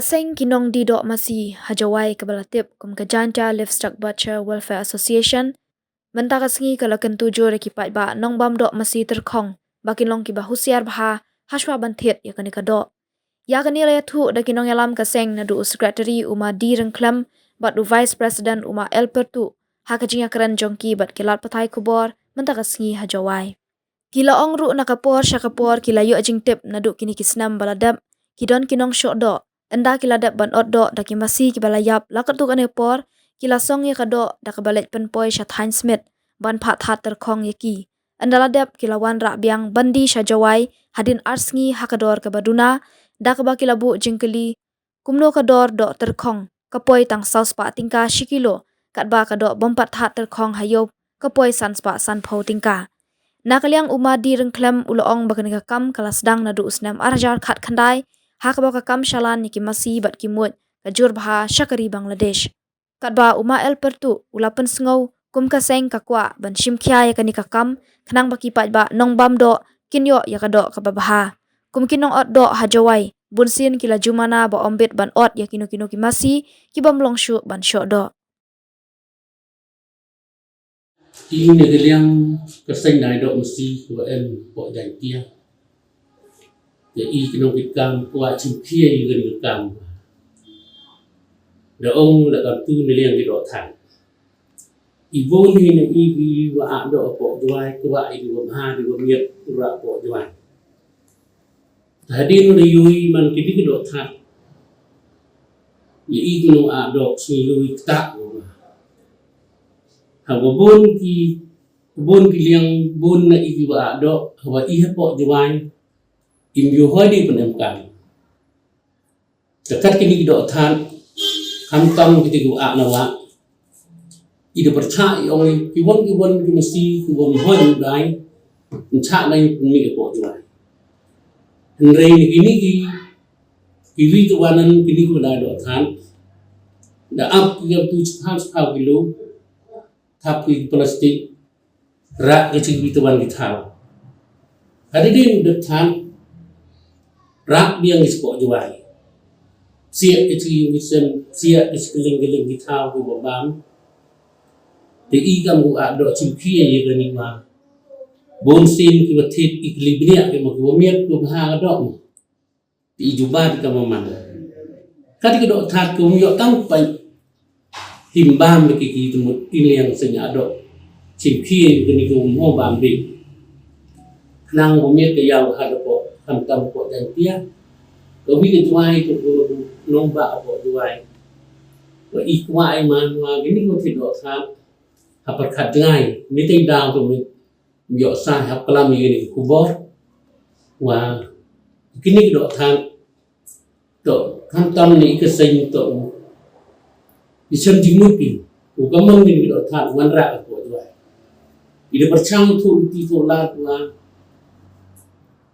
Kaseng kinong di dok masi hajawai kebalatip kum kejanta Livestock Butcher Welfare Association mentaka sengi kalau kentujo rekipat ba nong bam dok masi terkong bakin long ki ba husiar bah haswa bantit ya kani kadok ya kani le thu da kinong yalam kaseng na du secretary uma di rengklam bat du vice president uma elpertu hakajinga keren jongki bat kilat patai kubor mentaka sengi hajawai kila ong ru nakapor syakapor kila yu ajing tip na du kini kisnam baladap kidon kinong syok dok enda kila dap ban oddo da kimasi kibalayap lakat tu kane por kila song ye kado da kabalet penpoi Shathan Smith ban phat hat terkong ye ki enda ladap kila wan rak biang bandi syajawai hadin arsngi hakador kabaduna da kaba kila bu jingkeli kumno kador do terkong kapoi tang saus pa tingka shikilo kat ba kado bompat hat terkong hayop kapoi sans pa san phau tingka nakaliang uma di rengklem uloong bakanika kam kala sedang nadu usnam arjar khat khandai hakaba ka kam shalan niki masi bat kimut kajur bha syakari Bangladesh katba uma el pertu ulapan sengau kum kaseng kakwa ban shimkhya ya kanika kam khnang baki pat ba nong bam do kinyo ya kado ka babaha kum kinong ot do hajawai bunsin kila jumana ba ombet ban ot ya kino ki masi kibam longshu ban sho do ini negeliang kaseng nai do mesti ko em po jan tia ya i kino kitang kwa chimphia i gen kam da ong la kam tu negeliang ki do than i bon ni ne i bi wa do po dwai ko wa i wa ha di wa miet ra po dwai hadin ne yui man ki di do than ya i kino do si lui ta bon ki liang bon na iki wa do wa i po jwai im yu hodi penem kan dekat kini do than kam tam ki ku a na wa i de percha i ong ki won ki mesti ki won hon dai cha nai mi po jwai re ni kini ki wi tu wanan kini ku da do than da ap ki tu chha kilo tapi plastik rak kecil itu ban dithau hari din de than rak biang ispo juai sia kecil misen sia iskeling-keling dithau ku bam de i gam ku ado chimphia ye gani ma bon sin ki bathit iklibria ke mo miet ku ha dok ti jubat ka man kati do that ku yo tang pai himbam ke ki tu iliang senya do chimphia gani ku mo bam bi nang mo miet ke yaw ha do kam tam ko dan tia ko wi ke tuai ko nong ba ko tuai ko i kwai man wa gini ko thi do tha hapar khat ngai ni ting dang to mi yo sa hap kala mi ni ku bor wa kini do tha to kam tam ni ke sen to isem jimuki ku kamang ni do tha wan ra ko tuai ide perchang thu ti to la wa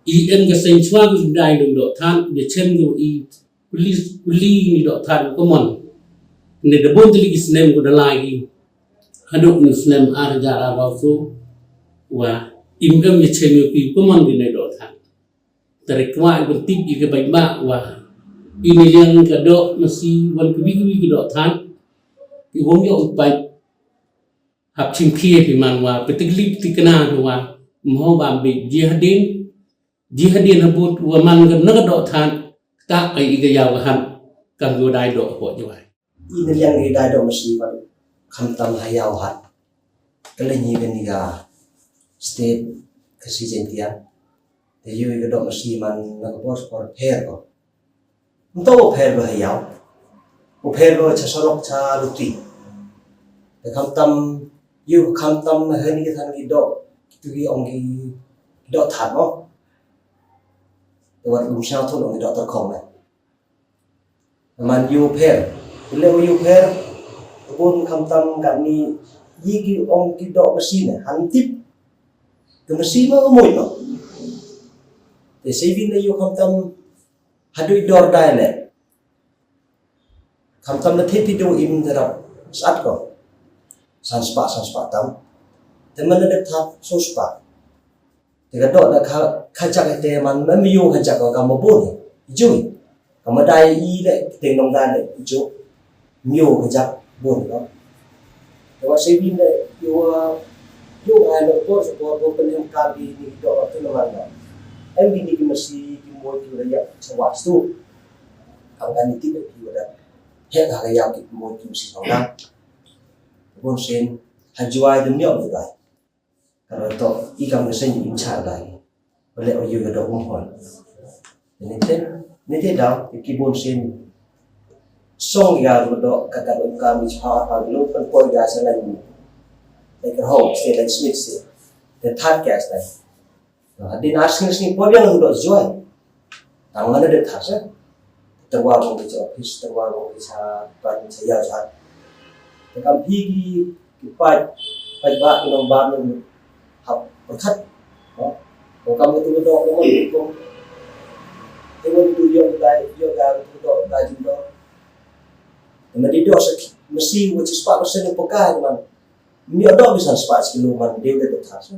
i en ga sen chwa ku dai do than ye chen go i police ni do than ko mon ne de bon tili isnem ko dalai haduk ni isnem ar jara ba so wa imgam ye chen yo pi ko mon ni do than tare kwa ko tip i ke bai ba wa ini yang ka do masi wan ku bi do than ki wong yo bai hap chimphia pi man wa petigli tikna wa mo ba bi jihadin habut wa man ga na do than ta ai ga yaw han kam go dai do ko jwai ini yang ni dai do mesti ba kham tam hayaw hat kale ni ben ga state kasi jentia te yu ga do mesti man na ko por pher ko to pher ba hayaw o pher ba cha sorok cha ruti te kham tam yu kham tam he ni ga than gi do tu gi ong gi do that noวันลุงเช้าทุนองค์ดอกตะคองเลยมันยูเพลเรียกว่ายูเพลบนคำตำกันนี้ยี่กี่องค์กี่ดอกมาซีเนี่ยหันทิพย์แต่มาซีมันก็หมดเนาะแต่ซีวินในยูคำตำหัดด้วยดอร์ได้เลยคำตำนั้นทิพย์ที่ดูอิมแต่เราสัตว์ก็สันสปะตำแต่มันได้ทับโซสปะแต่กระโดดนะข้าจักรเตมันไม่มีอยู่ข้าจักรกับมาบุญจุ้ย Kemudian ini tengok dan itu mio kejap pun kan. Kalau saya bina yo ada pos penem kali ni dok tu nama. Bini masih kimoi tu raya sewastu. Angkan itu bagi ada. Hek harga yang kimoi tu mesti orang. Pun sen hajuai demi orang tu. Kalau tu ikan mesen incak lagi. Boleh oyu ada umpan. Ini dah kibun sen. Song ya dok kata kami cakap lu kan koi ya selain like home stay like Smith say the third cast like di national ni koi yang dok join tangan ada thasa terwa bong di office terwa bong di sa pan saya jat tekam pigi kipat ba inong ba ng hap perkat no kamu tu dok mo ko ewo tu yo ga tu dok ga jundo Mesti dia mesti which is 4% yang pegang man. Ni ada bisa 4 kilo man dia dah tak.